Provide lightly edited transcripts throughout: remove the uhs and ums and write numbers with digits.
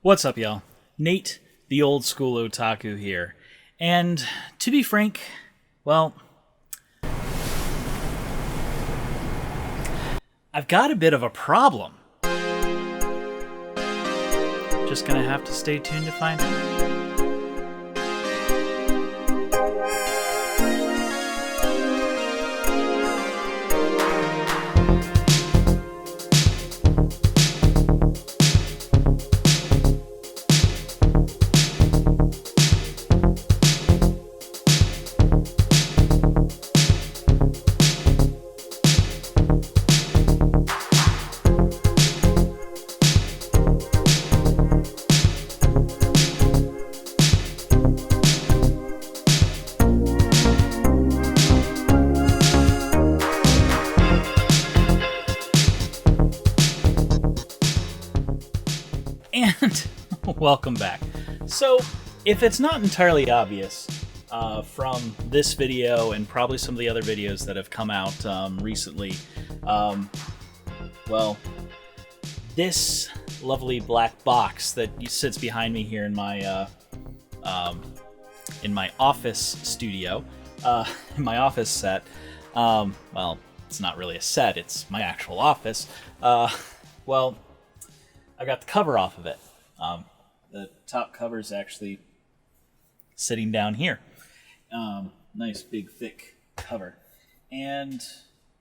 What's up, y'all? Nate, the old school otaku here. And to be frank, well, I've got a bit of a problem. Just gonna have to stay tuned to find out. And welcome back. So, if it's not entirely obvious from this video and probably some of the other videos that have come out recently, well, this lovely black box that sits behind me here in my office studio, in my office set, well, it's not really a set, it's my actual office, well, I got the cover off of it. The top cover is actually sitting down here. Nice big thick cover. And,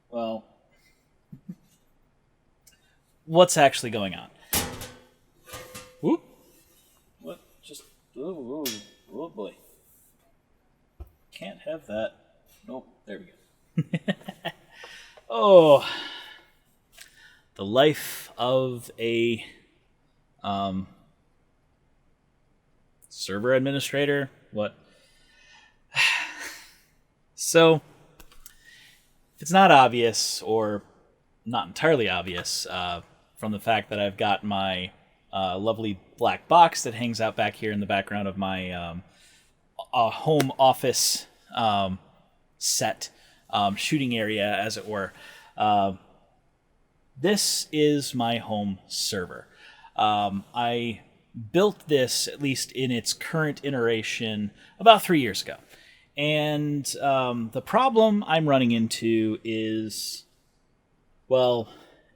well, what's actually going on? Whoop. What? Just, oh boy. Can't have that. Nope, there we go. Oh. The life of a server administrator. What? So, if it's not obvious, or not entirely obvious, from the fact that I've got my lovely black box that hangs out back here in the background of my home office set, shooting area, as it were, this is my home server. I built this, at least in its current iteration, about 3 years ago. And the problem I'm running into is, well,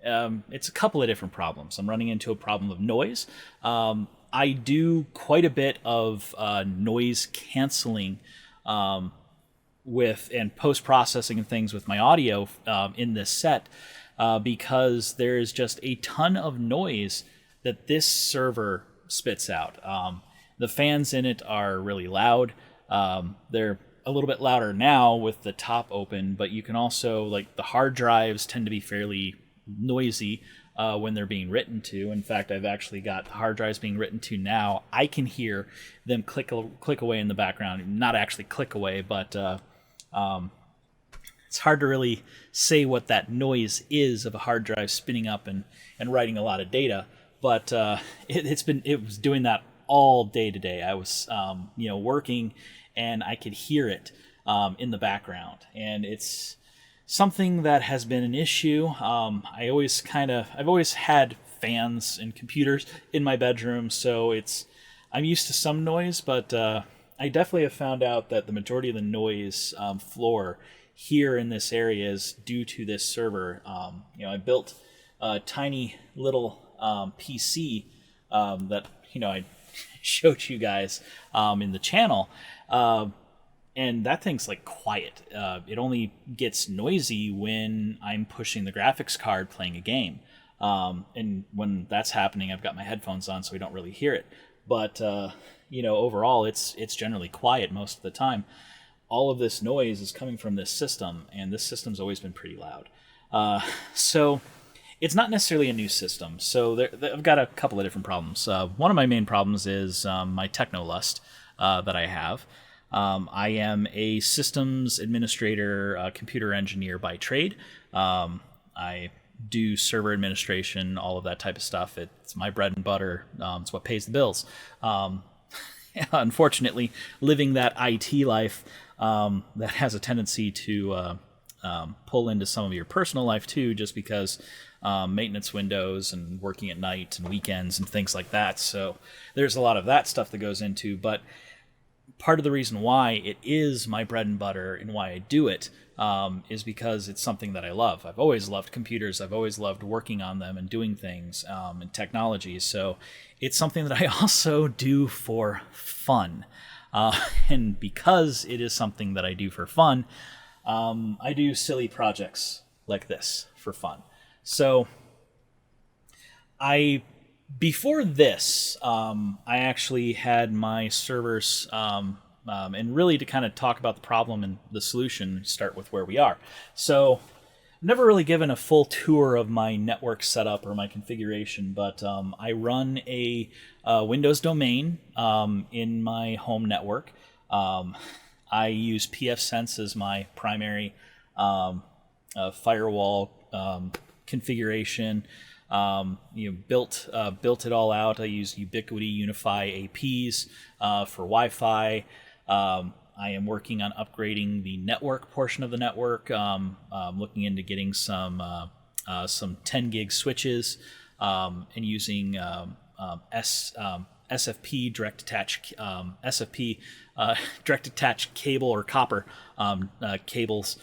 it's a couple of different problems. I'm running into a problem of noise. I do quite a bit of noise canceling and post-processing and things with my audio in this set, because there's just a ton of noise that this server spits out. The fans in it are really loud. They're a little bit louder now with the top open, but you can also, like, the hard drives tend to be fairly noisy when they're being written to. In fact, I've actually got the hard drives being written to now. I can hear them click away in the background. Not actually click away, but it's hard to really say what that noise is of a hard drive spinning up and writing a lot of data. But it was doing that all day today. I was working, and I could hear it in the background, and it's something that has been an issue. I've always had fans and computers in my bedroom, so I'm used to some noise, but I definitely have found out that the majority of the noise floor here in this area is due to this server. I built a tiny little PC that I showed you guys in the channel, and that thing's like quiet. It only gets noisy when I'm pushing the graphics card playing a game, and when that's happening, I've got my headphones on, so we don't really hear it. But overall, it's generally quiet most of the time. All of this noise is coming from this system, and this system's always been pretty loud. So it's not necessarily a new system. So I've got a couple of different problems. One of my main problems is my Techno lust that I have. I am a systems administrator, computer engineer by trade. I do server administration, all of that type of stuff. It's my bread and butter. It's what pays the bills. Unfortunately, living that IT life that has a tendency to pull into some of your personal life too, just because maintenance windows and working at night and weekends and things like that. So there's a lot of that stuff that goes into, but part of the reason why it is my bread and butter and why I do it is because it's something that I love. I've always loved computers. I've always loved working on them and doing things and technology. So it's something that I also do for fun. And because it is something that I do for fun, I do silly projects like this for fun. So before this, I actually had my servers, and really to kind of talk about the problem and the solution, start with where we are. So I've never really given a full tour of my network setup or my configuration, but I run a Windows domain in my home network. I use pfSense as my primary firewall configuration. Built it all out. I use Ubiquiti Unify APs for Wi-Fi. I am working on upgrading the network portion of the network. Looking into getting some 10 gig switches and using SFP direct attach SFP direct attach cable or copper cables.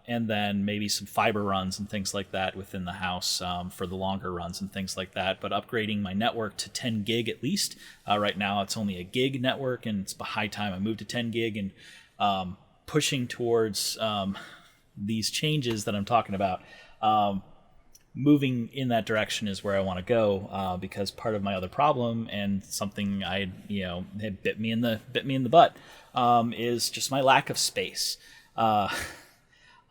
And then maybe some fiber runs and things like that within the house for the longer runs and things like that. But upgrading my network to 10 gig at least. Right now it's only a gig network, and it's high time I moved to 10 gig, and pushing towards these changes that I'm talking about. Moving in that direction is where I want to go, because part of my other problem and something had bit me in the butt is just my lack of space.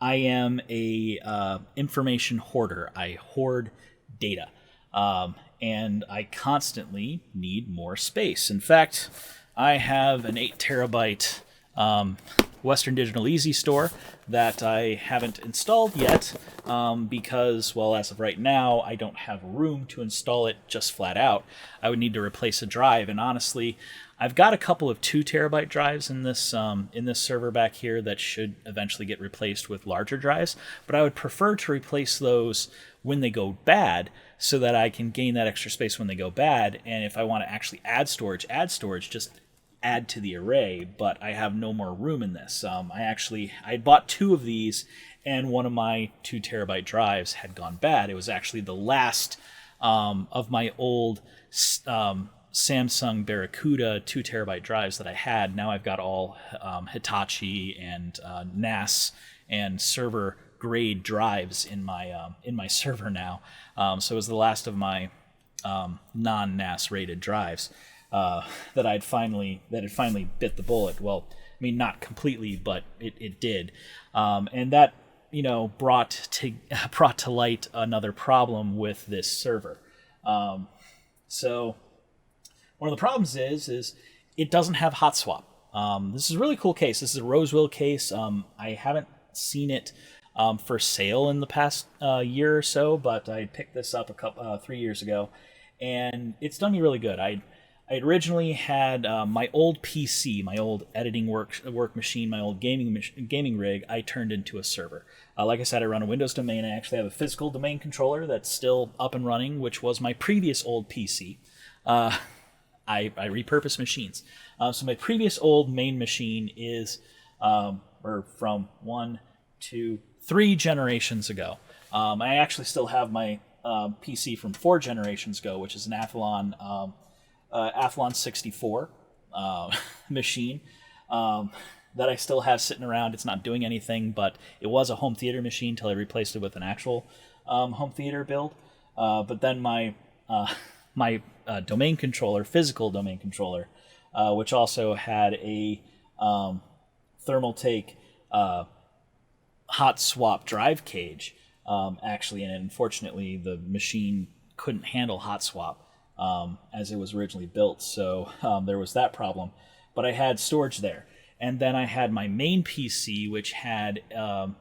I am a information hoarder. I hoard data, and I constantly need more space. In fact, I have an 8 terabyte Western Digital Easy Store that I haven't installed yet because, well, as of right now, I don't have room to install it just flat out. I would need to replace a drive, and honestly, I've got a couple of 2 terabyte drives in this server back here that should eventually get replaced with larger drives, but I would prefer to replace those when they go bad so that I can gain that extra space when they go bad. And if I want to actually add storage, just add to the array, but I have no more room in this. I bought 2 of these, and one of my 2 terabyte drives had gone bad. It was actually the last of my old Samsung Barracuda 2 terabyte drives that I had. Now I've got all Hitachi and NAS and server grade drives in my server now. So it was the last of my non-NAS rated drives that had finally bit the bullet. Well, I mean, not completely, but it did, and that brought to light another problem with this server. So one of the problems is it doesn't have hot swap. This is a really cool case. This is a Roseville case. I haven't seen it for sale in the past year or so, but I picked this up 3 years ago, and it's done me really good. I originally had my old PC, my old editing work machine, my old gaming rig. I turned into a server. Like I said, I run a Windows domain. I actually have a physical domain controller that's still up and running, which was my previous old PC. I repurpose machines. So my previous old main machine is from 1, 2, 3 generations ago. I actually still have my PC from 4 generations ago, which is an Athlon 64 machine that I still have sitting around. It's not doing anything, but it was a home theater machine until I replaced it with an actual home theater build. But then my domain controller, physical domain controller, which also had a Thermaltake hot swap drive cage, actually, and unfortunately the machine couldn't handle hot swap as it was originally built, so there was that problem. But I had storage there, and then I had my main PC, which had a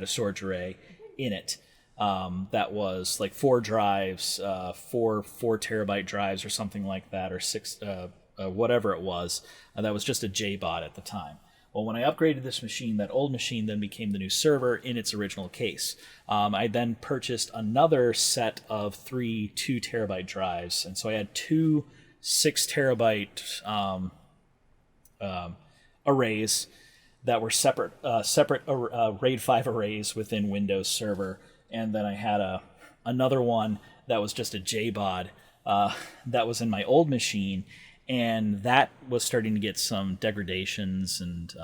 storage array in it. That was like 4 drives, 4 terabyte drives or something like that, or 6, whatever it was. That was just a JBOD at the time. Well, when I upgraded this machine, that old machine then became the new server in its original case. I then purchased another set of 3 2-terabyte drives, and so I had 2 6-terabyte arrays that were separate RAID 5 arrays within Windows Server, and then I had another one that was just a JBOD that was in my old machine, and that was starting to get some degradations, and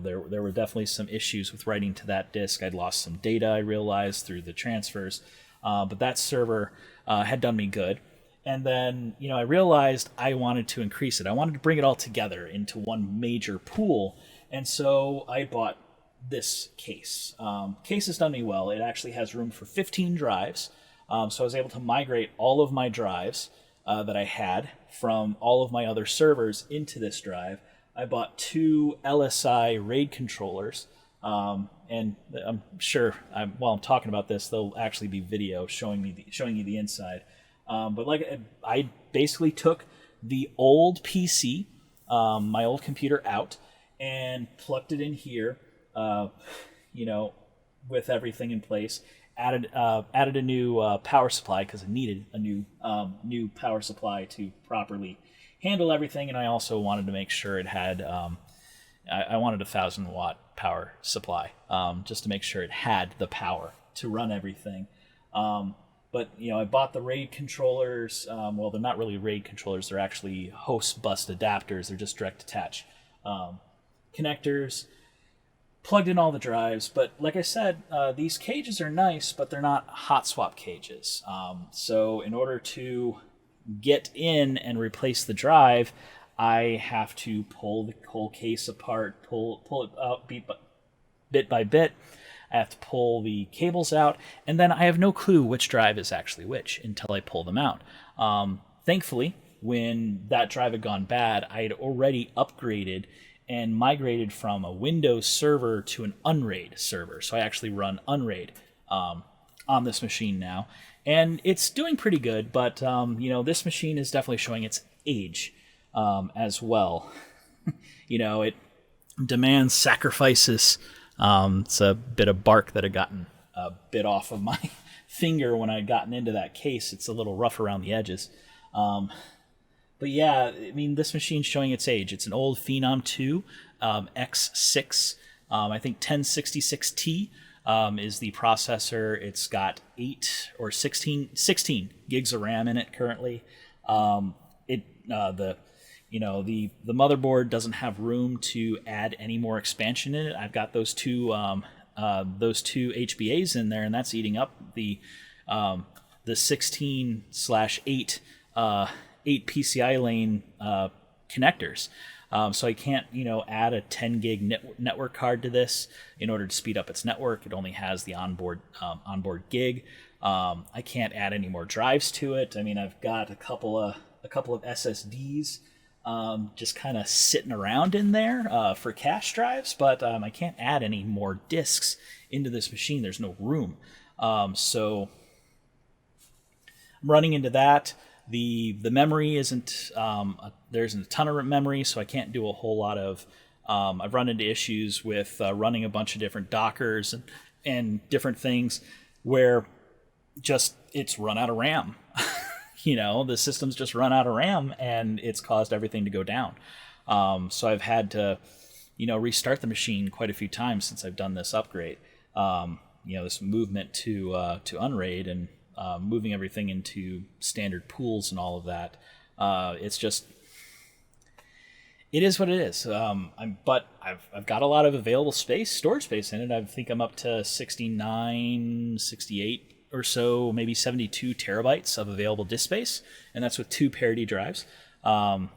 there were definitely some issues with writing to that disk. I'd lost some data, I realized, through the transfers, but that server had done me good. And then, I realized I wanted to increase it. I wanted to bring it all together into one major pool. And so I bought this case. Case has done me well. It actually has room for 15 drives. So I was able to migrate all of my drives that I had from all of my other servers into this drive. I bought 2 LSI RAID controllers. And I'm sure while I'm talking about this, there'll actually be video showing you the inside. But I basically took the old PC, my old computer, out and plugged it in here, with everything in place. Added a new power supply because I needed a new power supply to properly handle everything, and I also wanted to make sure it had. I wanted a 1,000-watt power supply just to make sure it had the power to run everything. But I bought the RAID controllers. Well, they're not really RAID controllers. They're actually host bus adapters. They're just direct attach connectors. Plugged in all the drives. But like I said, these cages are nice, but they're not hot swap cages. So in order to get in and replace the drive, I have to pull the whole case apart, pull it out bit by bit. I have to pull the cables out, and then I have no clue which drive is actually which until I pull them out. Thankfully, when that drive had gone bad, I had already upgraded and migrated from a Windows server to an Unraid server. So I actually run Unraid on this machine now, and it's doing pretty good, but this machine is definitely showing its age as well. It demands sacrifices. It's a bit of bark that had gotten a bit off of my finger when I'd gotten into that case. It's a little rough around the edges. But yeah, this machine's showing its age. It's an old Phenom 2 X6. I think 1066T is the processor. It's got 8 or 16 gigs of RAM in it currently. The motherboard doesn't have room to add any more expansion in it. I've got those two HBAs in there, and that's eating up the 16/8 PCI lane connectors. So I can't add a 10 gig network card to this in order to speed up its network. It only has the onboard gig. I can't add any more drives to it. I've got a couple of SSDs. Just kind of sitting around in there for cache drives, but I can't add any more disks into this machine. There's no room. So I'm running into that. The memory isn't, there isn't a ton of memory, so I can't do a whole lot of, I've run into issues with running a bunch of different Dockers and different things where just it's run out of RAM. The system's just run out of RAM, and it's caused everything to go down. So I've had to, restart the machine quite a few times since I've done this upgrade. This movement to Unraid and moving everything into standard pools and all of that. It's just, it is what it is. But I've got a lot of available storage space in it. I think I'm up to 69, 68 or so, maybe 72 terabytes of available disk space, and that's with 2 parity drives. And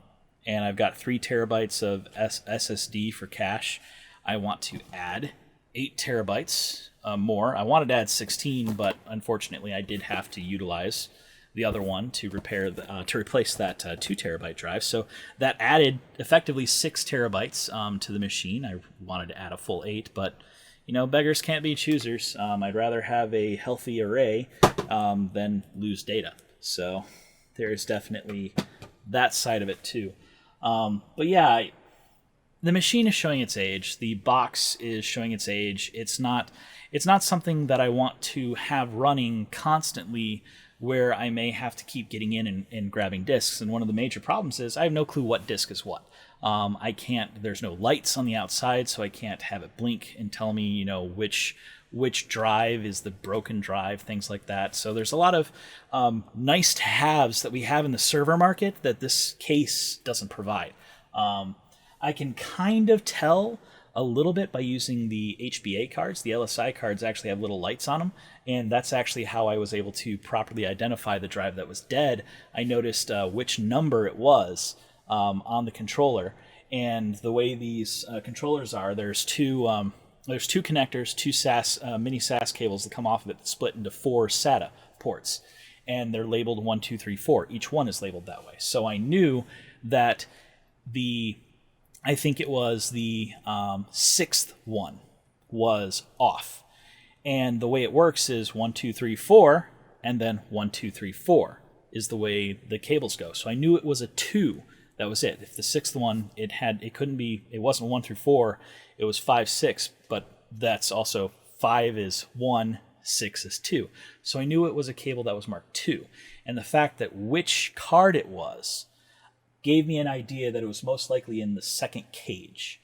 I've got 3 terabytes of SSD for cache. I want to add 8 terabytes more. I wanted to add 16, but unfortunately I did have to utilize the other one to replace that 2 terabyte drive. So that added effectively 6 terabytes to the machine. I wanted to add a full 8, but beggars can't be choosers. I'd rather have a healthy array than lose data. So there's definitely that side of it too. But yeah, the machine is showing its age. The box is showing its age. It's not something that I want to have running constantly where I may have to keep getting in and grabbing discs. And one of the major problems is I have no clue what disc is what. I can't, there's no lights on the outside, so I can't have it blink and tell me, you know, which drive is the broken drive, things like that. So there's a lot of nice to haves that we have in the server market that this case doesn't provide. I can kind of tell a little bit by using the HBA cards. The LSI cards actually have little lights on them, and that's actually how I was able to properly identify the drive that was dead. I noticed which number it was on the controller, and the way these controllers are, there's two connectors, two mini SAS cables that come off of it that split into 4 SATA ports, and they're labeled 1, 2, 3, 4. Each one is labeled that way. So I knew that I think it was the 6th one was off. And the way it works is 1, 2, 3, 4, and then 1, 2, 3, 4 is the way the cables go. So I knew it was a 2. That was it. If the 6th one, it wasn't 1 through 4, it was 5, 6, but that's also 5 is 1, 6 is 2. So I knew it was a cable that was marked 2. And the fact that which card it was gave me an idea that it was most likely in the second cage.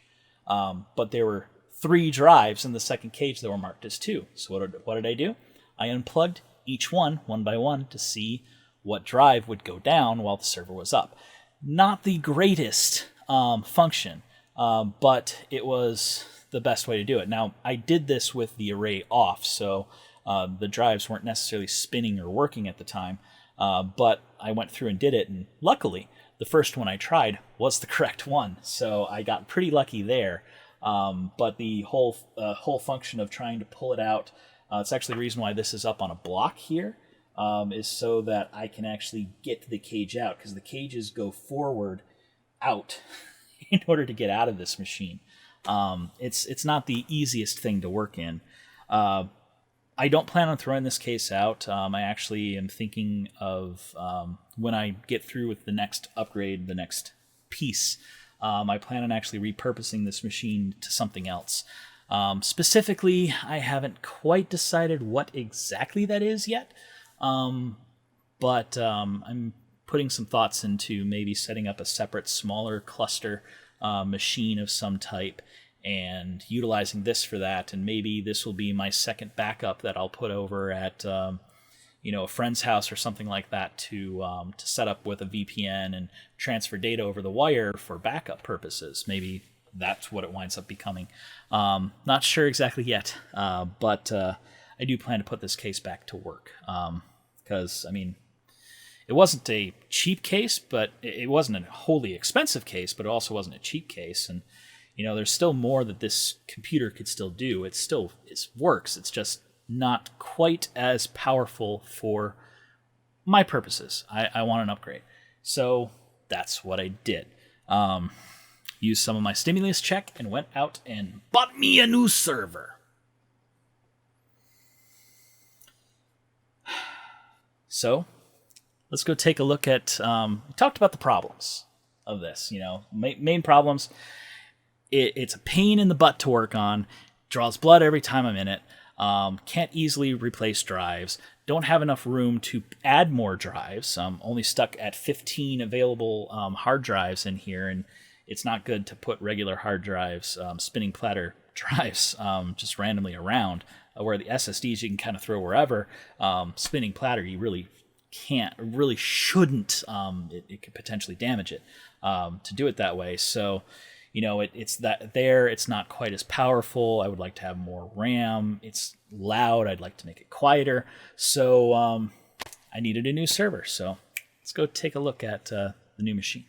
But there were 3 drives in the second cage that were marked as 2. So what did I do? I unplugged each one by one, to see what drive would go down while the server was up. Not the greatest function, but it was the best way to do it. Now, I did this with the array off, so the drives weren't necessarily spinning or working at the time, but I went through and did it, and luckily, the first one I tried was the correct one, so I got pretty lucky there. But the whole function of trying to pull it out, it's actually the reason why this is up on a block here, is so that I can actually get the cage out, because the cages go forward out in order to get out of this machine. It's not the easiest thing to work in. I don't plan on throwing this case out. I actually am thinking of when I get through with the next upgrade, the next piece, I plan on actually repurposing this machine to something else. Specifically, I haven't quite decided what exactly that is yet, but I'm putting some thoughts into maybe setting up a separate, smaller cluster machine of some type, and utilizing this for that. And maybe this will be my second backup that I'll put over at a friend's house or something like that to set up with a VPN and transfer data over the wire for backup purposes. Maybe that's what it winds up becoming. Not sure exactly yet, but I do plan to put this case back to work, because it wasn't a cheap case, but it wasn't a wholly expensive case, but it also wasn't a cheap case. And there's still more that this computer could still do. It works. It's just not quite as powerful for my purposes. I want an upgrade. So that's what I did. Used some of my stimulus check and went out and bought me a new server. So let's go take a look at, we talked about the problems of this, main problems. It's a pain in the butt to work on, draws blood every time I'm in it, can't easily replace drives, don't have enough room to add more drives. I'm only stuck at 15 available hard drives in here, and it's not good to put regular hard drives, spinning platter drives, just randomly around, where the SSDs you can kind of throw wherever. Spinning platter, you really shouldn't. It could potentially damage it to do it that way. So, it's that there. It's not quite as powerful. I would like to have more RAM. It's loud. I'd like to make it quieter. So I needed a new server. So let's go take a look at the new machine.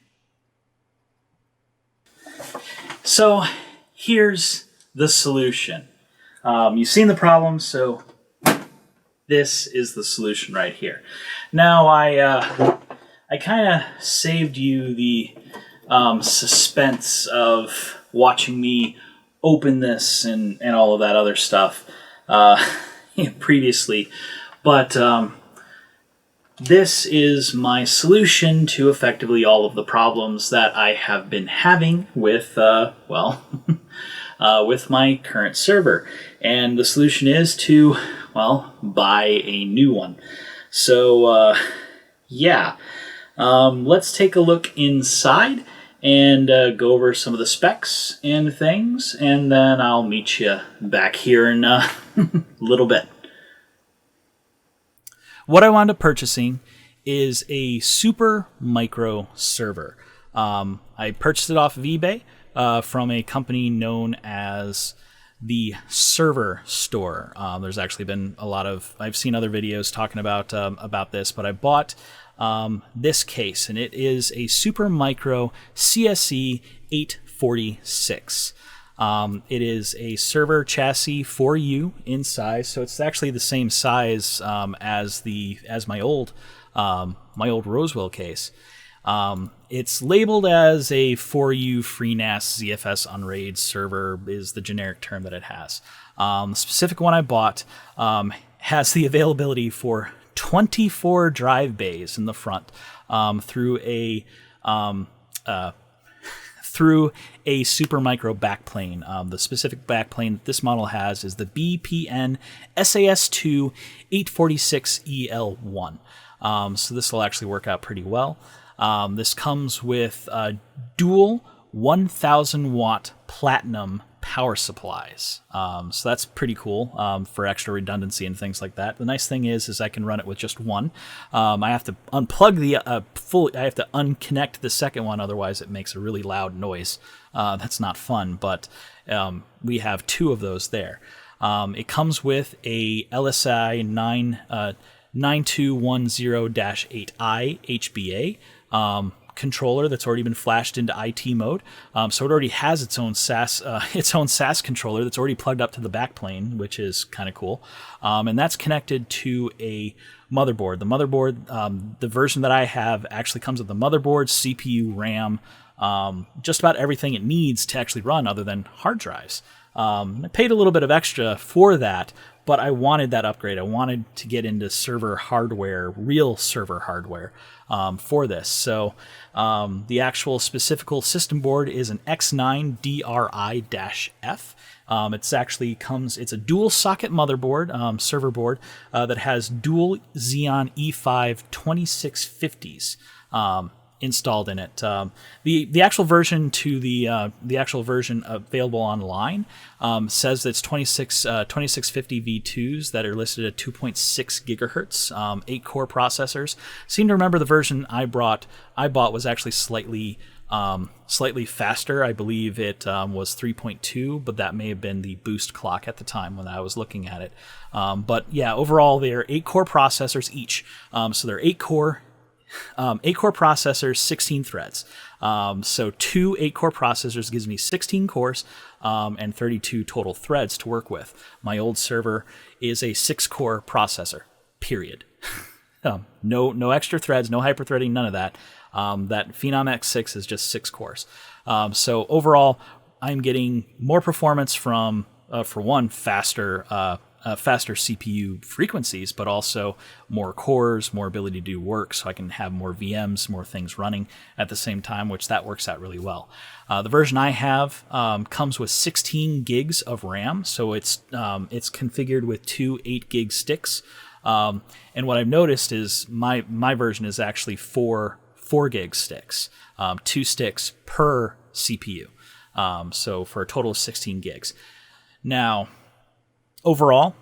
So here's the solution. You've seen the problem, so this is the solution right here. Now I kind of saved you the suspense of watching me open this and all of that other stuff previously, but this is my solution to effectively all of the problems that I have been having with, with my current server. And the solution is to, buy a new one. So, let's take a look inside and go over some of the specs and things, and then I'll meet you back here in a little bit. What I wound up purchasing is a Supermicro server. I purchased it off of eBay from a company known as the Server Store. There's actually been I've seen other videos talking about this, but I bought this case, and it is a Supermicro CSE-846. It is a server chassis 4U in size, so it's actually the same size as my old Roswell case. It's labeled as a 4U FreeNAS ZFS Unraid server is the generic term that it has. The specific one I bought has the availability for 24 drive bays in the front through a Supermicro backplane. The specific backplane that this model has is the BPN SAS2 846EL1. So this will actually work out pretty well. This comes with dual 1,000 watt platinum power supplies. So that's pretty cool for extra redundancy and things like that. The nice thing is I can run it with just one. I have to unplug I have to unconnect the second one, otherwise it makes a really loud noise. That's not fun, but we have two of those there. It comes with a LSI 9210-8i HBA controller that's already been flashed into IT mode. So it already has its own SAS controller that's already plugged up to the backplane, which is kind of cool. And that's connected to a motherboard. The motherboard, the version that I have actually comes with the motherboard, CPU, RAM, just about everything it needs to actually run other than hard drives. I paid a little bit of extra for that, but I wanted that upgrade. I wanted to get into server hardware, real server hardware for this. So the actual specific system board is an X9 DRI-F. It's a dual socket motherboard, server board, that has dual Xeon E5 2650s. Installed in it. The actual version the actual version available online says that it's 2650 V2s that are listed at 2.6 gigahertz, 8-core processors. Seem to remember the version I bought was actually slightly faster. I believe it was 3.2, but that may have been the boost clock at the time when I was looking at it. But yeah, overall they're 8-core processors each. So they're 8-core processors, 16 threads. So two 8-core processors gives me 16 cores and 32 total threads to work with. My old server is a 6-core processor, period. No extra threads, no hyperthreading, none of that. That Phenom X6 is just 6 cores. So overall, I'm getting more performance from, for one, faster CPU frequencies, but also more cores, more ability to do work, so I can have more VMs, more things running at the same time, which that works out really well. The version I have comes with 16 gigs of RAM, so it's configured with two 8-gig sticks. And what I've noticed is my version is actually 4 gig sticks, 2 sticks per CPU. So for a total of 16 gigs. Now, overall,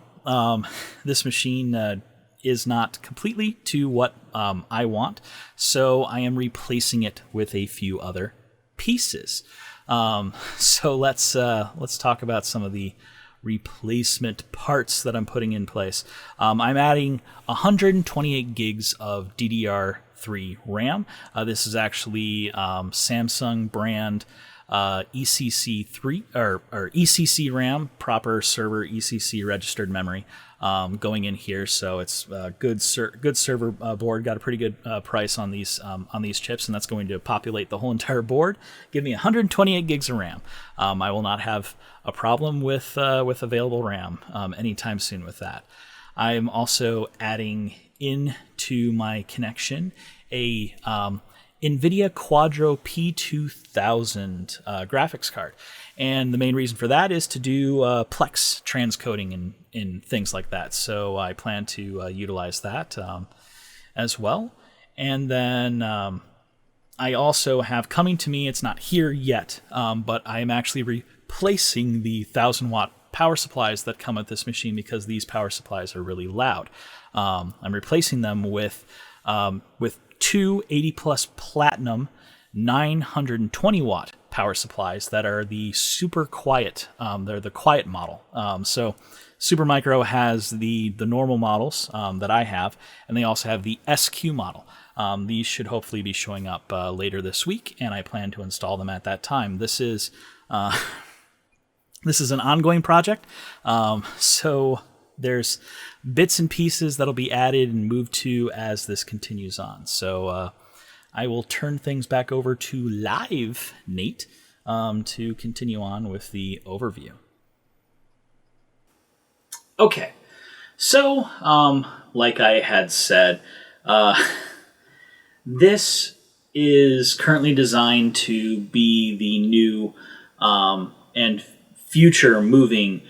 this machine is not completely to what I want, so I am replacing it with a few other pieces. So let's talk about some of the replacement parts that I'm putting in place. I'm adding 128 gigs of DDR3 RAM. This is actually Samsung brand ECC3 or ECC RAM, proper server ECC registered memory, going in here. So it's a good server board. Got a pretty good price on these chips, and that's going to populate the whole entire board. Give me 128 gigs of RAM. I will not have a problem with available RAM anytime soon with that. I'm also adding into my connection a NVIDIA Quadro P2000 graphics card. And the main reason for that is to do Plex transcoding and things like that. So I plan to utilize that as well. And then I also have coming to me, it's not here yet, but I am actually replacing the 1,000-watt power supplies that come with this machine because these power supplies are really loud. I'm replacing them with two 80+ platinum 920-watt power supplies that are the super quiet. They're the quiet model. So Supermicro has the normal models that I have, and they also have the SQ model. These should hopefully be showing up later this week, and I plan to install them at that time. This is an ongoing project, so there's bits and pieces that'll be added and moved to as this continues on. So I will turn things back over to live Nate to continue on with the overview. Okay, so like I had said, this is currently designed to be the new and future moving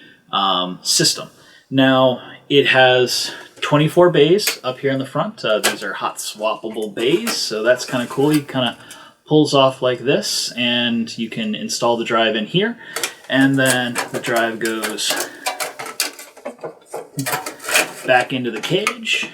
system. Now, it has 24 bays up here in the front. These are hot swappable bays, so that's kind of cool. You kind of pulls off like this, and you can install the drive in here, and then the drive goes back into the cage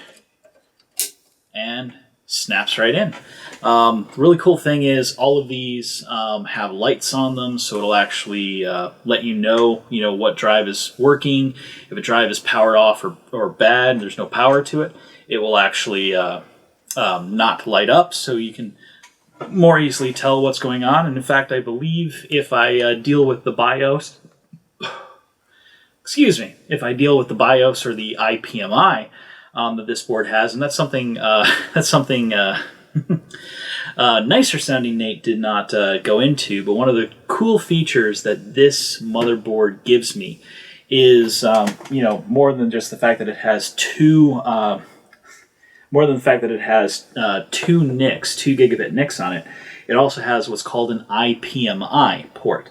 and snaps right in. The really cool thing is all of these have lights on them, so it'll actually let you know what drive is working. If a drive is powered off or bad, there's no power to it, it will actually not light up, so you can more easily tell what's going on. And in fact, I believe if I deal with the BIOS, if I deal with the BIOS or the IPMI that this board has, and that's something nicer sounding Nate did not go into, but one of the cool features that this motherboard gives me is, more than just the fact that it has two NICs, 2 gigabit NICs on it. It also has what's called an IPMI port.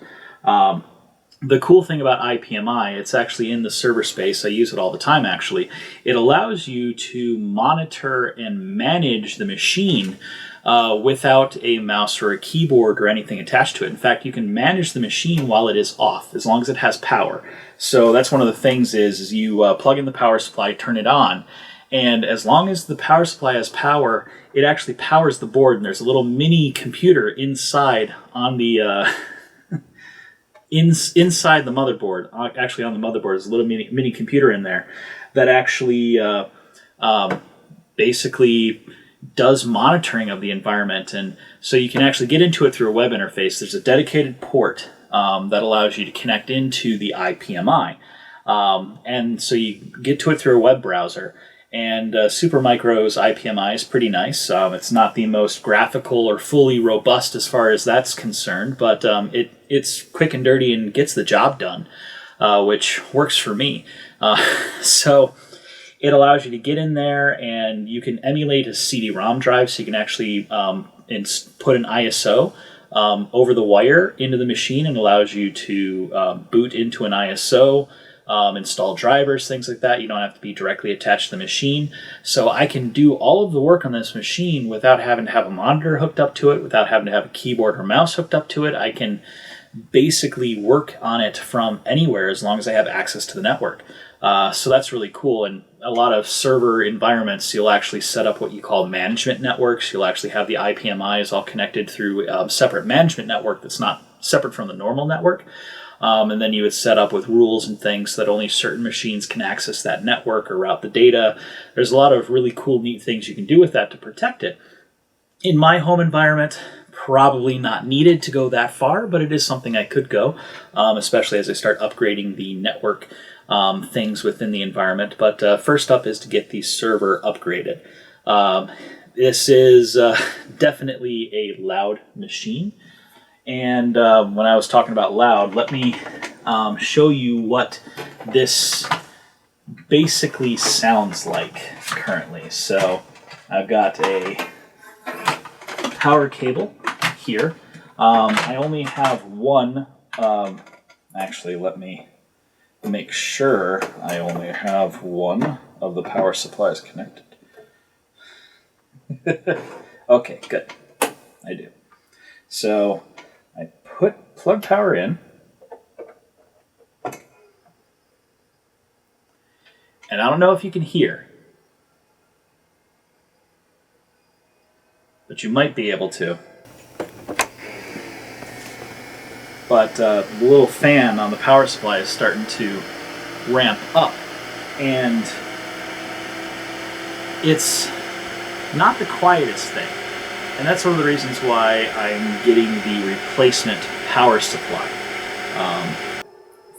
The cool thing about IPMI, it's actually in the server space. I use it all the time, actually. It allows you to monitor and manage the machine without a mouse or a keyboard or anything attached to it. In fact, you can manage the machine while it is off, as long as it has power. So that's one of the things is you plug in the power supply, turn it on, and as long as the power supply has power, it actually powers the board, and there's a little mini computer inside on the... inside the motherboard, actually on the motherboard, is a little mini computer in there that actually basically does monitoring of the environment. And so you can actually get into it through a web interface. There's a dedicated port that allows you to connect into the IPMI. And so you get to it through a web browser. And Supermicro's IPMI is pretty nice. It's not the most graphical or fully robust as far as that's concerned, but it's quick and dirty and gets the job done, which works for me. So it allows you to get in there, and you can emulate a CD-ROM drive, so you can actually put an ISO over the wire into the machine, and allows you to boot into an ISO, install drivers, things like that. You don't have to be directly attached to the machine. So I can do all of the work on this machine without having to have a monitor hooked up to it, without having to have a keyboard or mouse hooked up to it. I can basically work on it from anywhere as long as I have access to the network. So that's really cool. And a lot of server environments, you'll actually set up what you call management networks. You'll actually have the IPMIs all connected through a separate management network that's not separate from the normal network. And then you would set up with rules and things so that only certain machines can access that network or route the data. There's a lot of really cool, neat things you can do with that to protect it. In my home environment, probably not needed to go that far, but it is something I could go, especially as I start upgrading the network things within the environment. But first up is to get the server upgraded. This is definitely a loud machine. And when I was talking about loud, let me show you what this basically sounds like currently. So I've got a power cable here. I only have one. Actually, let me make sure I only have one of the power supplies connected. Okay, good. I do. So I plug power in. And I don't know if you can hear, but you might be able to. But the little fan on the power supply is starting to ramp up. And it's not the quietest thing. And that's one of the reasons why I'm getting the replacement power supply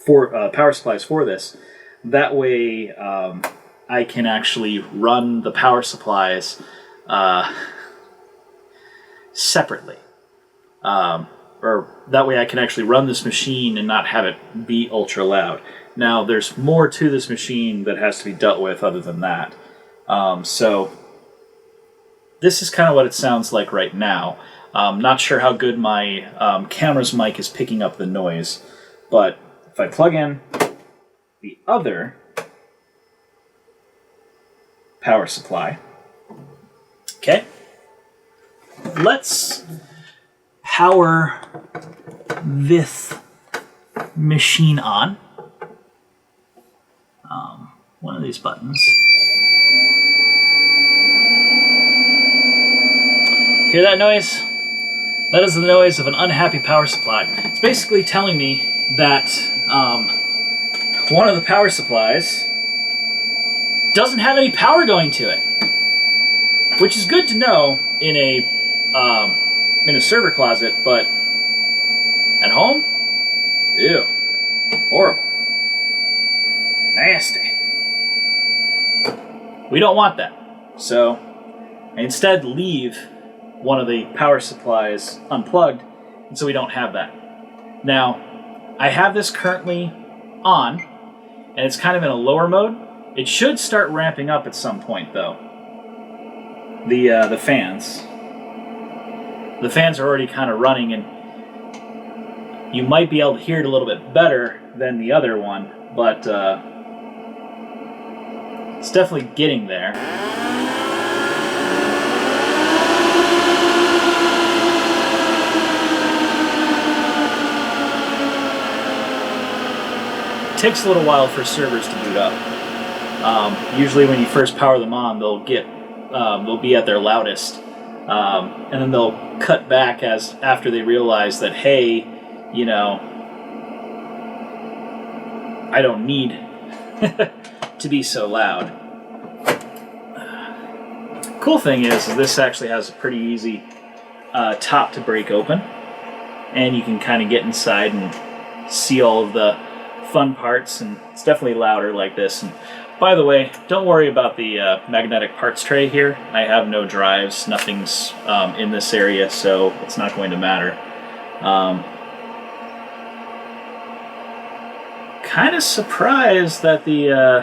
for power supplies for this. That way I can actually run the power supplies separately. Or that way I can actually run this machine and not have it be ultra loud. Now, there's more to this machine that has to be dealt with other than that. So this is kind of what it sounds like right now. Not sure how good my camera's mic is picking up the noise, but if I plug in the other power supply, okay, let's power this machine on. One of these buttons. Hear that noise? That is the noise of an unhappy power supply. It's basically telling me that one of the power supplies doesn't have any power going to it, which is good to know in a server closet, but at home, ew, horrible, nasty. We don't want that, so I instead leave one of the power supplies unplugged, and so we don't have that. Now, I have this currently on, and it's kind of in a lower mode. It should start ramping up at some point, though. The fans. The fans are already kind of running, and you might be able to hear it a little bit better than the other one, but it's definitely getting there. It takes a little while for servers to boot up. Usually when you first power them on, they'll be at their loudest, and then they'll cut back after they realize that, hey, you know, I don't need to be so loud. Cool thing is this actually has a pretty easy top to break open, and you can kind of get inside and see all of the fun parts, and it's definitely louder like this. And by the way, don't worry about the magnetic parts tray here. I have no drives, nothing's in this area, so it's not going to matter. Kind of surprised that the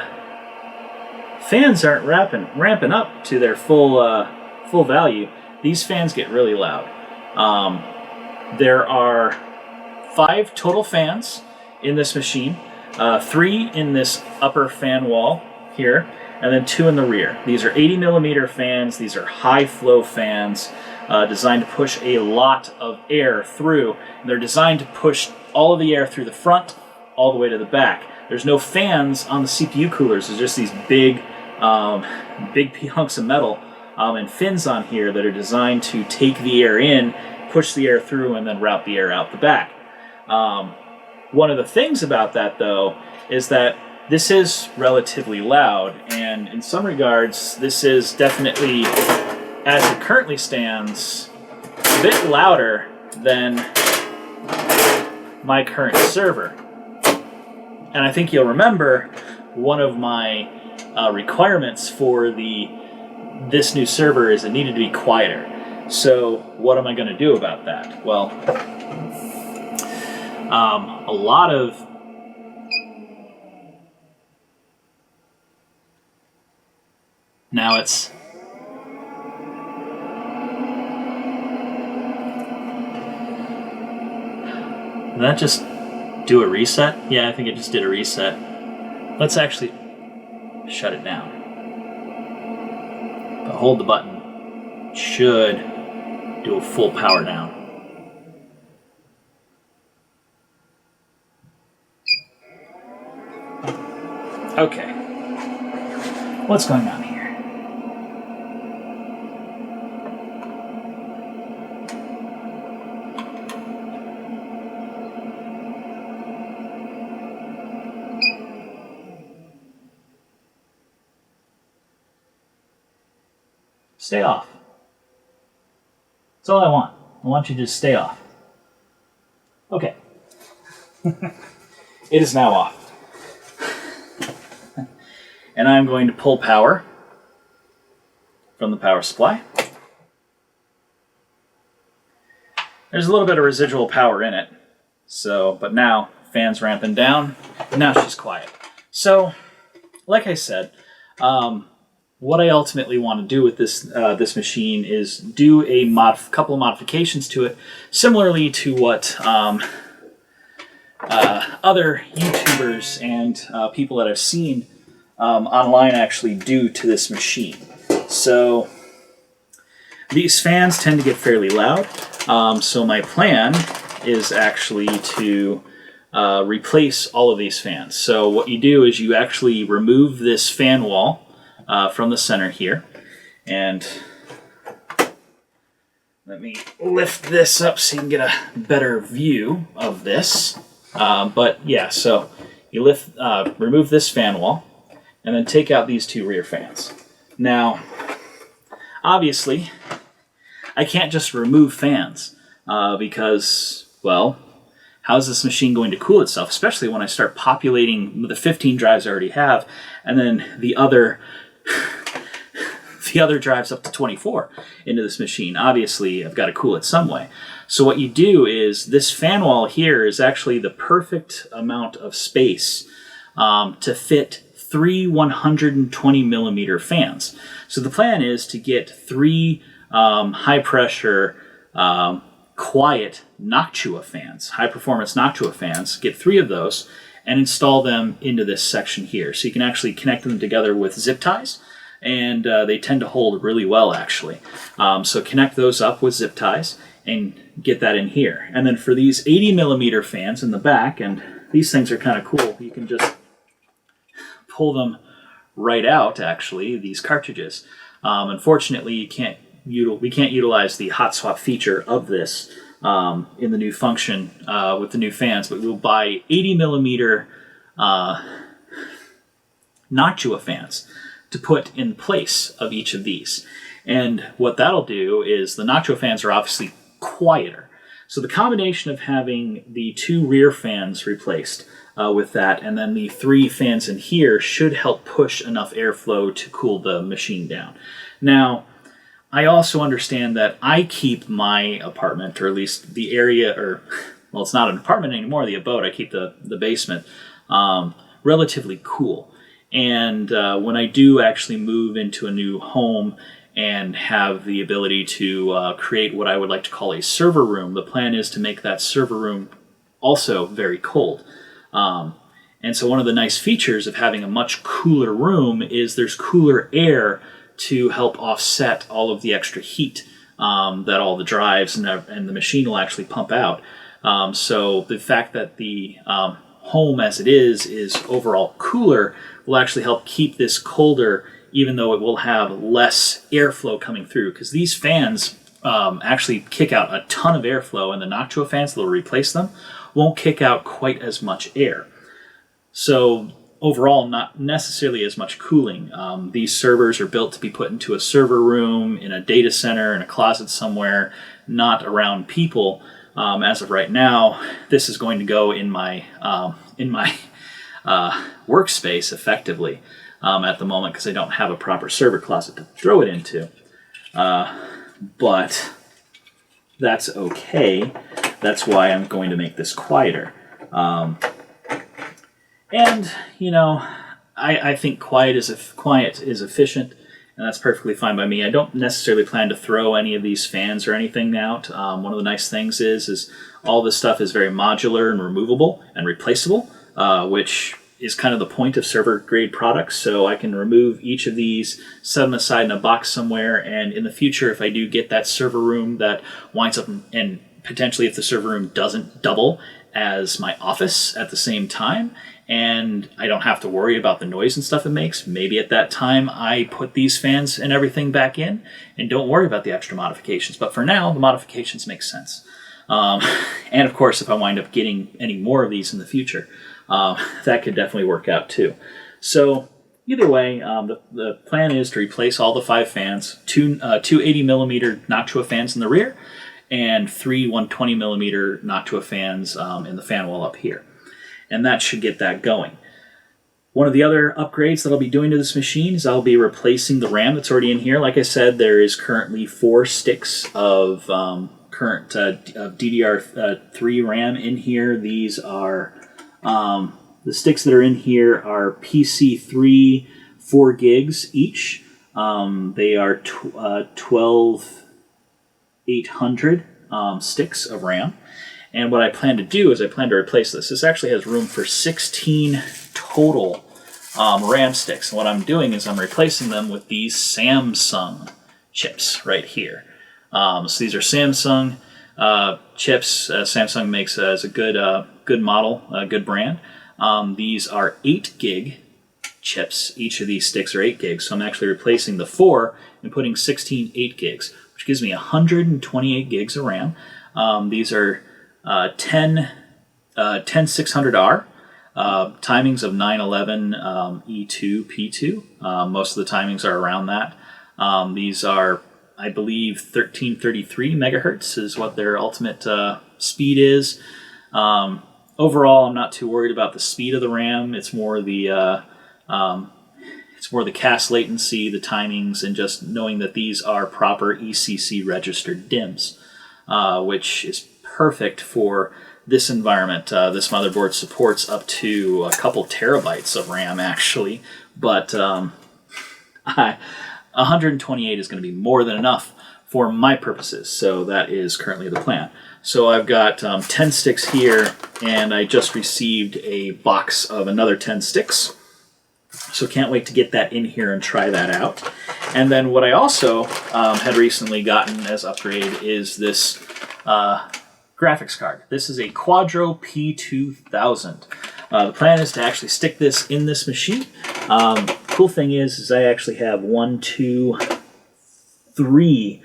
fans aren't ramping up to their full value. These fans get really loud. There are 5 total fans in this machine, 3 in this upper fan wall here, and then 2 in the rear. These are 80 millimeter fans. These are high flow fans designed to push a lot of air through. And they're designed to push all of the air through the front all the way to the back. There's no fans on the CPU coolers. There's just these big hunks of metal and fins on here that are designed to take the air in, push the air through, and then route the air out the back. One of the things about that, though, is that this is relatively loud, and in some regards, this is definitely, as it currently stands, a bit louder than my current server. And I think you'll remember one of my requirements for this new server is it needed to be quieter. So what am I going to do about that? Well, a lot of Now it's... Did that just do a reset? Yeah, I think it just did a reset. Let's actually shut it down. But hold the button. It should do a full power down. Okay. What's going on here? Stay off. That's all I want. I want you to just stay off. Okay. It is now off. And I'm going to pull power from the power supply. There's a little bit of residual power in it. So, but now, fan's ramping down. Now she's quiet. So, like I said, what I ultimately want to do with this this machine is do a couple of modifications to it, similarly to what other YouTubers and people that I've seen online actually do to this machine. So these fans tend to get fairly loud. So my plan is actually to replace all of these fans. So what you do is you actually remove this fan wall from the center here, and let me lift this up so you can get a better view of this. But yeah, so you remove this fan wall, and then take out these two rear fans. Now, obviously, I can't just remove fans because, well, how's this machine going to cool itself, especially when I start populating the 15 drives I already have, and then the other drives up to 24 into this machine. Obviously, I've got to cool it some way. So what you do is this fan wall here is actually the perfect amount of space to fit 3 120 millimeter fans. So the plan is to get 3 high pressure, quiet Noctua fans, high performance Noctua fans, get 3 of those and install them into this section here. So you can actually connect them together with zip ties, and they tend to hold really well actually. So connect those up with zip ties and get that in here. And then for these 80 millimeter fans in the back, and these things are kind of cool, you can just pull them right out actually, these cartridges. Unfortunately, we can't utilize the hot swap feature of this in the new function with the new fans, but we'll buy 80 millimeter Noctua fans to put in place of each of these. And what that'll do is the Noctua fans are obviously quieter. So the combination of having the 2 rear fans replaced with that, and then the 3 fans in here should help push enough airflow to cool the machine down. Now, I also understand that I keep my apartment, or at least the area, or, well, it's not an apartment anymore, the abode, I keep the basement, relatively cool. And when I do actually move into a new home and have the ability to create what I would like to call a server room, the plan is to make that server room also very cold. And so one of the nice features of having a much cooler room is there's cooler air to help offset all of the extra heat that all the drives and the machine will actually pump out. So the fact that the home as it is overall cooler will actually help keep this colder, even though it will have less airflow coming through, because these fans actually kick out a ton of airflow, and the Noctua fans that will replace them won't kick out quite as much air. So overall, not necessarily as much cooling. These servers are built to be put into a server room, in a data center, in a closet somewhere, not around people. As of right now, this is going to go in my workspace effectively at the moment, because I don't have a proper server closet to throw it into. But that's okay. That's why I'm going to make this quieter. And, you know, I think quiet is efficient, and that's perfectly fine by me. I don't necessarily plan to throw any of these fans or anything out. One of the nice things is all this stuff is very modular and removable and replaceable, which is kind of the point of server grade products. So I can remove each of these, set them aside in a box somewhere, and in the future, if I do get that server room that winds up, and potentially if the server room doesn't double as my office at the same time, and I don't have to worry about the noise and stuff it makes, maybe at that time I put these fans and everything back in and don't worry about the extra modifications. But for now, the modifications make sense. And of course, if I wind up getting any more of these in the future, that could definitely work out too. So either way, the plan is to replace all the 5 fans, two 80 millimeter Noctua fans in the rear, and 3 120 millimeter Noctua fans in the fan wall up here. And that should get that going. One of the other upgrades that I'll be doing to this machine is I'll be replacing the RAM that's already in here. Like I said, there is currently 4 sticks of current DDR3 RAM in here. These are the sticks that are in here are PC3 4 gigs each. They are 12800 sticks of RAM. And what I plan to do is I plan to replace this. This actually has room for 16 total RAM sticks. And what I'm doing is I'm replacing them with these Samsung chips right here. So these are Samsung chips. Samsung makes as a good model, a good brand. These are 8 gig chips. Each of these sticks are 8 gigs. So I'm actually replacing the 4 and putting 16 8 gigs, which gives me 128 gigs of RAM. These are 10600R, timings of 911 E2 P2. Most of the timings are around that. These are, I believe, 1333 megahertz is what their ultimate speed is. Overall, I'm not too worried about the speed of the RAM. It's more the cast latency, the timings, and just knowing that these are proper ECC registered DIMMs, which is perfect for this environment. This motherboard supports up to a couple terabytes of RAM actually, but 128 is going to be more than enough for my purposes, so that is currently the plan. So I've got 10 sticks here, and I just received a box of another 10 sticks. So can't wait to get that in here and try that out. And then what I also had recently gotten as upgrade is this graphics card. This is a Quadro P2000. The plan is to actually stick this in this machine. Cool thing is I actually have 1, 2, 3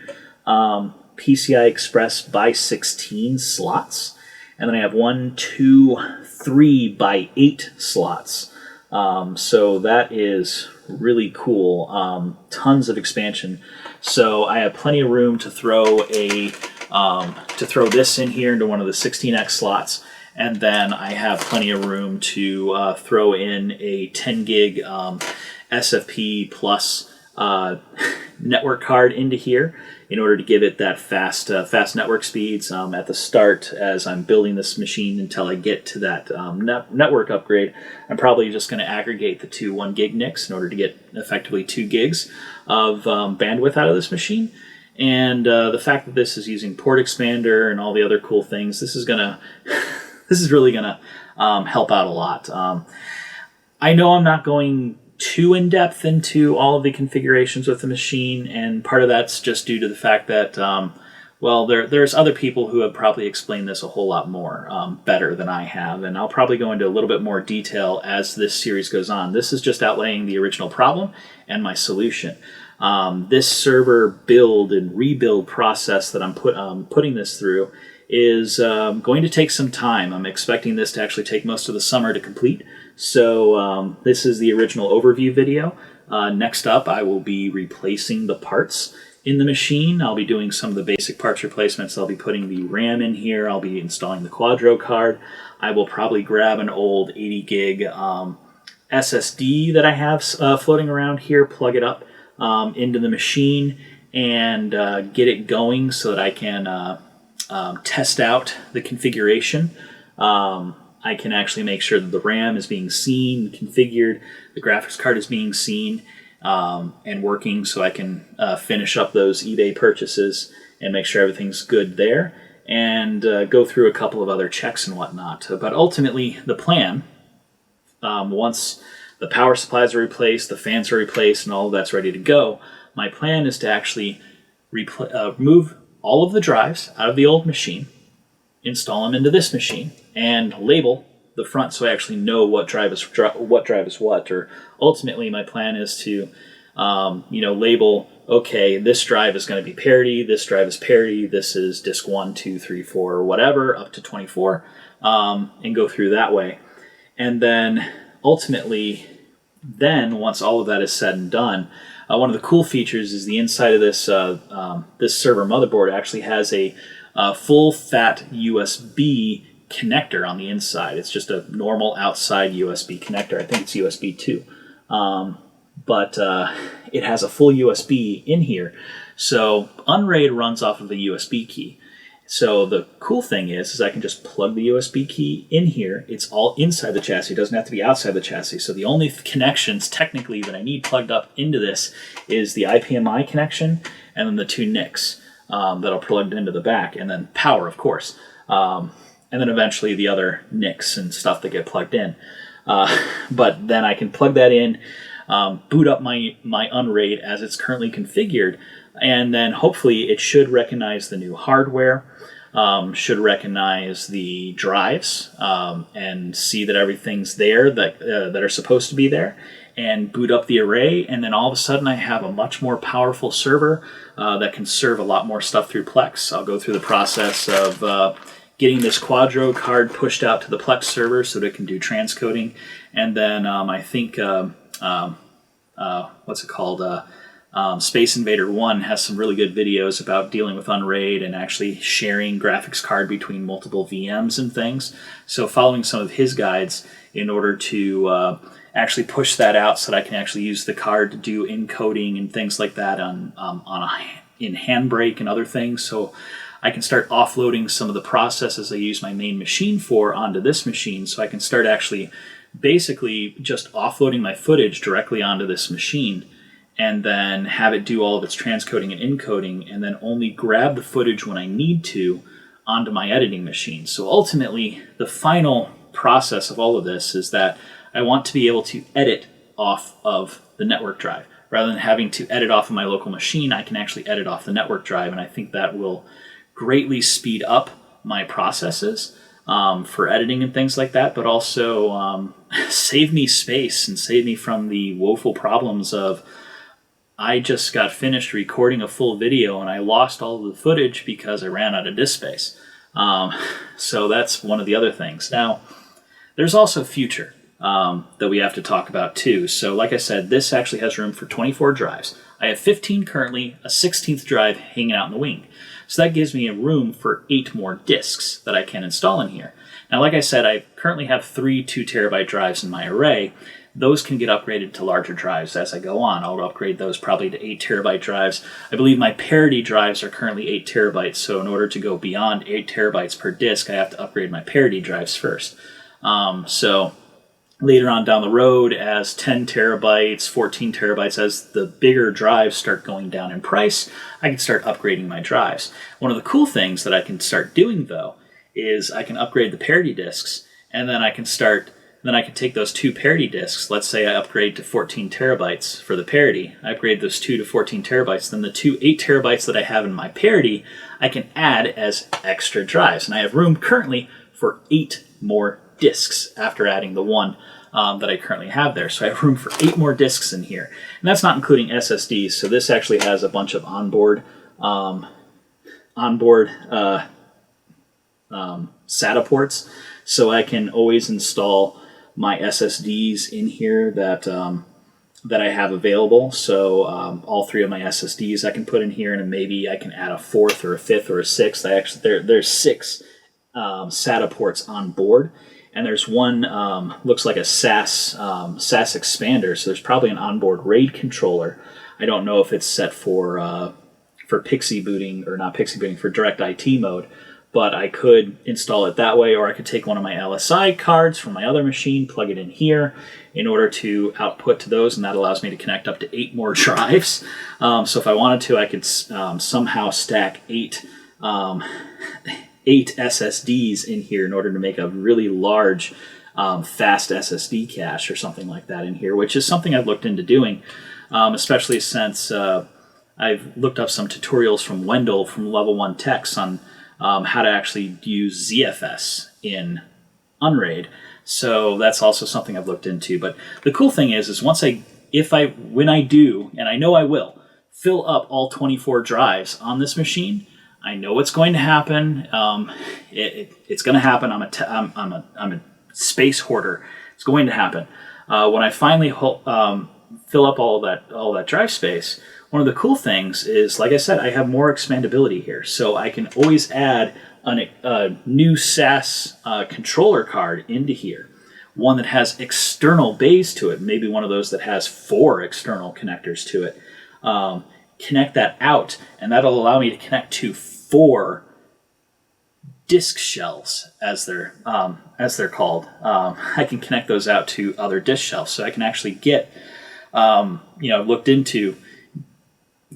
PCI Express by 16 slots, and then I have 1, 2, 3 by 8 slots. So that is really cool. Tons of expansion. So I have plenty of room to throw this in here into one of the 16X slots, and then I have plenty of room to throw in a 10 gig SFP plus network card into here in order to give it that fast network speeds at the start. As I'm building this machine until I get to that network upgrade, I'm probably just going to aggregate the 2 1 gig NICs in order to get effectively 2 gigs of bandwidth out of this machine. And the fact that this is using port expander and all the other cool things, this is really gonna help out a lot. I know I'm not going too in depth into all of the configurations with the machine, and part of that's just due to the fact that there's other people who have probably explained this a whole lot more better than I have, and I'll probably go into a little bit more detail as this series goes on. This is just outlaying the original problem and my solution. This server build and rebuild process that I'm putting this through is going to take some time. I'm expecting this to actually take most of the summer to complete. So this is the original overview video. Next up, I will be replacing the parts in the machine. I'll be doing some of the basic parts replacements. I'll be putting the RAM in here. I'll be installing the Quadro card. I will probably grab an old 80 gig SSD that I have floating around here, plug it up into the machine, and get it going so that I can test out the configuration. I can actually make sure that the RAM is being seen, configured, the graphics card is being seen, and working, so I can finish up those eBay purchases and make sure everything's good there, and go through a couple of other checks and whatnot. But ultimately, the plan, once the power supplies are replaced, the fans are replaced, and all of that's ready to go, my plan is to actually remove all of the drives out of the old machine, install them into this machine, and label the front so I actually know what drive is what. Or ultimately, my plan is to label, okay, this drive is going to be parity, this drive is parity, this is disk 1, 2, 3, 4, or whatever, up to 24, and go through that way. And then ultimately, once all of that is said and done, one of the cool features is the inside of this this server motherboard actually has a full fat USB connector on the inside. It's just a normal outside USB connector. I think it's USB 2. But it has a full USB in here. So Unraid runs off of the USB key. So the cool thing is I can just plug the USB key in here. It's all inside the chassis. It doesn't have to be outside the chassis. So the only connections technically that I need plugged up into this is the IPMI connection and then the two NICs that are plugged into the back, and then power, of course. And then eventually the other NICs and stuff that get plugged in. But then I can plug that in, boot up my Unraid as it's currently configured, and then hopefully it should recognize the new hardware, should recognize the drives, and see that everything's there that are supposed to be there, and boot up the array, and then all of a sudden I have a much more powerful server that can serve a lot more stuff through Plex. I'll go through the process of getting this Quadro card pushed out to the Plex server so that it can do transcoding, and then I think what's it called? Space Invader 1 has some really good videos about dealing with Unraid and actually sharing graphics card between multiple VMs and things. So following some of his guides in order to actually push that out so that I can actually use the card to do encoding and things like that in Handbrake and other things. So I can start offloading some of the processes I use my main machine for onto this machine, so I can start actually basically just offloading my footage directly onto this machine, and then have it do all of its transcoding and encoding, and then only grab the footage when I need to onto my editing machine. So ultimately, the final process of all of this is that I want to be able to edit off of the network drive. Rather than having to edit off of my local machine, I can actually edit off the network drive, and I think that will greatly speed up my processes for editing and things like that, but also save me space and save me from the woeful problems of I just got finished recording a full video and I lost all of the footage because I ran out of disk space. So that's one of the other things. Now, there's also future that we have to talk about too. So like I said, this actually has room for 24 drives. I have 15 currently, a 16th drive hanging out in the wing. So that gives me a room for 8 more disks that I can install in here. Now, like I said, I currently have 3 2TB drives in my array. Those can get upgraded to larger drives as I go on. I'll upgrade those probably to 8TB drives. I believe my parity drives are currently 8TB, so in order to go beyond 8TB per disk, I have to upgrade my parity drives first. So later on down the road, as 10TB, 14TB, as the bigger drives start going down in price, I can start upgrading my drives. One of the cool things that I can start doing, though, is I can upgrade the parity disks, and then I can take those 2 parity disks. Let's say I upgrade to 14TB for the parity. I upgrade those 2 to 14TB. Then the 2 8TB that I have in my parity, I can add as extra drives. And I have room currently for 8 more disks after adding the 1 that I currently have there. So I have room for 8 more disks in here. And that's not including SSDs. So this actually has a bunch of onboard SATA ports. So I can always install my SSDs in here that I have available. So all 3 of my SSDs I can put in here, and then maybe I can add a 4th or a 5th or a 6th. There's 6 SATA ports on board, and there's one looks like a SAS expander. So there's probably an onboard RAID controller. I don't know if it's set for PXE booting or not PXE booting, for direct IT mode. but I could install it that way, or I could take one of my LSI cards from my other machine, plug it in here in order to output to those, and that allows me to connect up to 8 more drives. So if I wanted to, I could somehow stack 8 SSDs in here in order to make a really large fast SSD cache or something like that in here, which is something I've looked into doing, especially since I've looked up some tutorials from Wendell from Level 1 Techs on how to actually use ZFS in Unraid. So that's also something I've looked into. But the cool thing is when I do, and I know I will, fill up all 24 drives on this machine, I know what's going to happen. It's going to happen. I'm a space hoarder. It's going to happen. When I finally fill up all that drive space, one of the cool things is, like I said, I have more expandability here, so I can always add a new SAS controller card into here, one that has external bays to it, maybe one of those that has 4 external connectors to it. Connect that out, and that'll allow me to connect to 4 disk shells, as they're called. I can connect those out to other disk shelves, so I can actually get looked into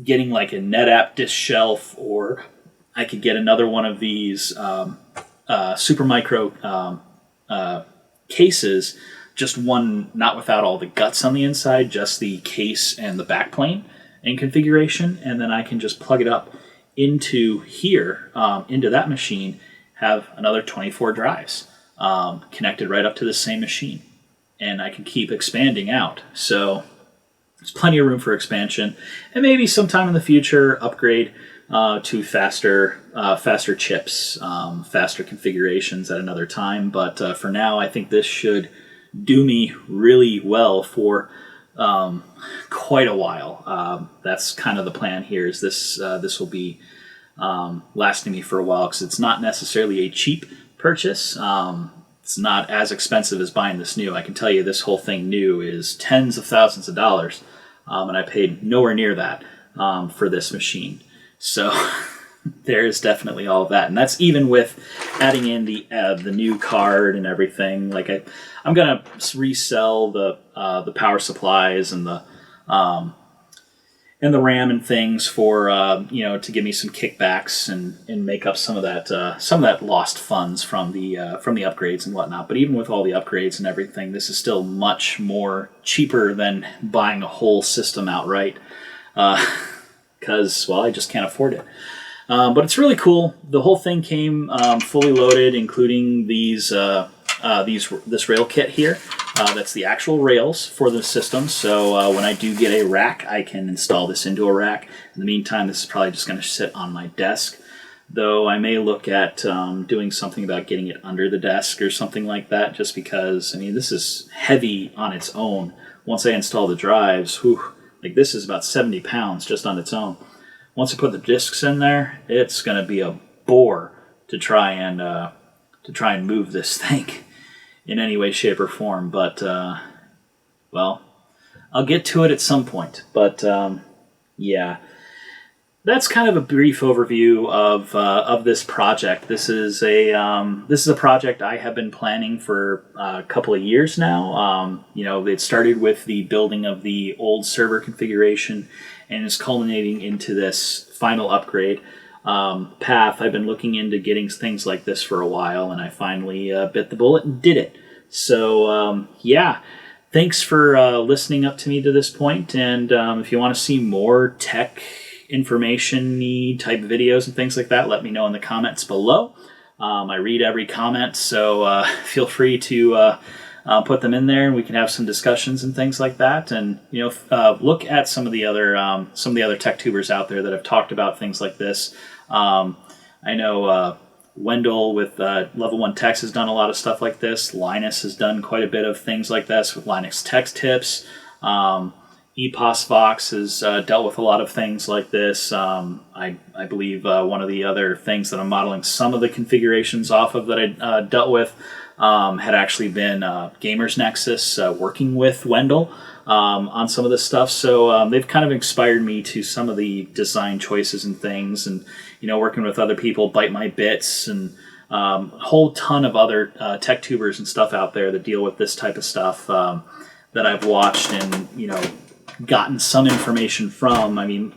getting like a NetApp disk shelf, or I could get another one of these Supermicro cases, just one not without all the guts on the inside, just the case and the backplane in configuration, and then I can just plug it up into here, into that machine, have another 24 drives connected right up to the same machine, and I can keep expanding out. So there's plenty of room for expansion, and maybe sometime in the future upgrade to faster chips, faster configurations at another time. But for now, I think this should do me really well for quite a while. That's kind of the plan here. Is this will be lasting me for a while, because it's not necessarily a cheap purchase. It's not as expensive as buying this new. I can tell you this whole thing new is tens of thousands of dollars, and I paid nowhere near that for this machine. So there's definitely all of that, and that's even with adding in the new card and everything. Like I'm gonna resell the power supplies and the RAM and things for to give me some kickbacks and make up some of that lost funds from the upgrades and whatnot. But even with all the upgrades and everything, this is still much more cheaper than buying a whole system outright, because I just can't afford it. But it's really cool. The whole thing came fully loaded, including this rail kit here. That's the actual rails for the system. So when I do get a rack, I can install this into a rack. In the meantime, this is probably just going to sit on my desk, though I may look at doing something about getting it under the desk or something like that, just because, this is heavy on its own. Once I install the drives, this is about 70 pounds just on its own. Once I put the discs in there, it's going to be a bore to try and move this thing in any way, shape, or form. But I'll get to it at some point. But yeah, that's kind of a brief overview of this project. This is a project I have been planning for a couple of years now. It started with the building of the old server configuration, and is culminating into this final upgrade path. I've been looking into getting things like this for a while, and I finally bit the bullet and did it. So thanks for listening up to me to this point. And if you want to see more tech information-y type videos and things like that, let me know in the comments below. I read every comment, so feel free to put them in there, and we can have some discussions and things like that. And look at some of the other tech tubers out there that have talked about things like this. I know Wendell with Level 1 Techs has done a lot of stuff like this. Linus has done quite a bit of things like this with Linux Tech Tips. EPOSVox has dealt with a lot of things like this. I believe one of the other things that I'm modeling some of the configurations off of that I dealt with had actually been Gamers Nexus working with Wendell on some of this stuff. So they've kind of inspired me to some of the design choices and things. And working with other people, Bite My Bits, and a whole ton of other tech tubers and stuff out there that deal with this type of stuff that I've watched and, gotten some information from. I mean,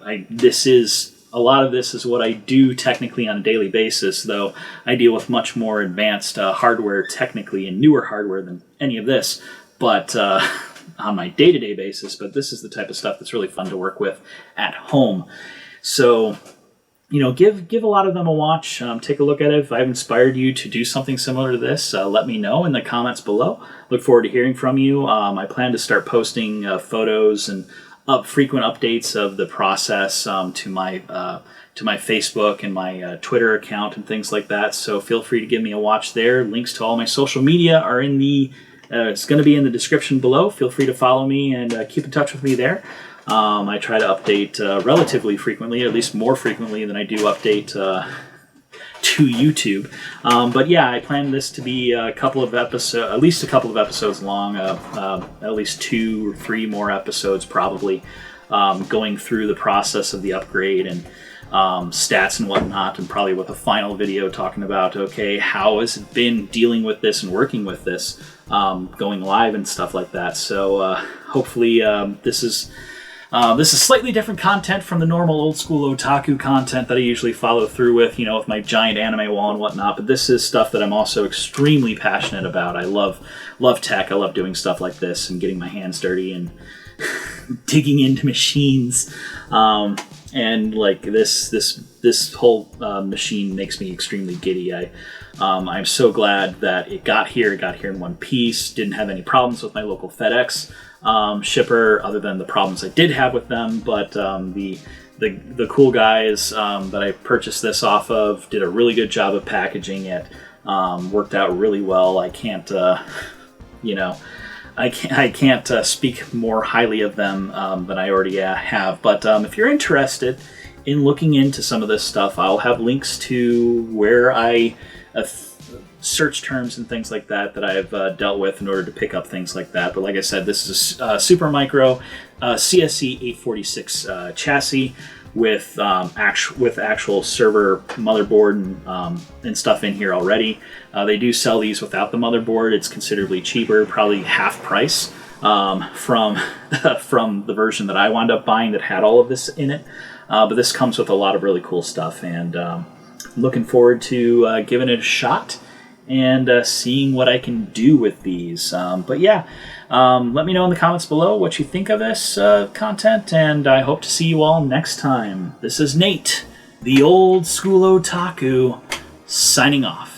a lot of this is what I do technically on a daily basis, though I deal with much more advanced hardware technically and newer hardware than any of this, but on my day-to-day basis. But this is the type of stuff that's really fun to work with at home. So, give a lot of them a watch. Take a look at it. If I've inspired you to do something similar to this, let me know in the comments below. Look forward to hearing from you. I plan to start posting photos and frequent updates of the process to my Facebook and my Twitter account and things like that. So feel free to give me a watch there. Links to all my social media are in the. It's going to be in the description below. Feel free to follow me and keep in touch with me there. I try to update relatively frequently, at least more frequently than I do update to YouTube. But yeah, I plan this to be at least a couple of episodes long, at least 2 or 3 more episodes probably, going through the process of the upgrade and stats and whatnot, and probably with a final video talking about, okay, how has it been dealing with this and working with this, going live and stuff like that. So hopefully this is slightly different content from the normal old school otaku content that I usually follow through with, with my giant anime wall and whatnot. But this is stuff that I'm also extremely passionate about. I love tech. I love doing stuff like this and getting my hands dirty and digging into machines. And like this whole machine makes me extremely giddy. I'm so glad that it got here. It got here in one piece. Didn't have any problems with my local FedEx shipper, other than the problems I did have with them. But the cool guys that I purchased this off of did a really good job of packaging it. Worked out really well. I can't speak more highly of them than I already have. But if you're interested in looking into some of this stuff, I'll have links to where I search terms and things like that I've dealt with in order to pick up things like that. But like I said, this is a Supermicro CSE-846 chassis with actual server motherboard and stuff in here already. They do sell these without the motherboard. It's considerably cheaper, probably half price from the version that I wound up buying that had all of this in it. But this comes with a lot of really cool stuff, and I'm looking forward to giving it a shot and seeing what I can do with these. But yeah, let me know in the comments below what you think of this content, and I hope to see you all next time. This is Nate, the old school otaku, signing off.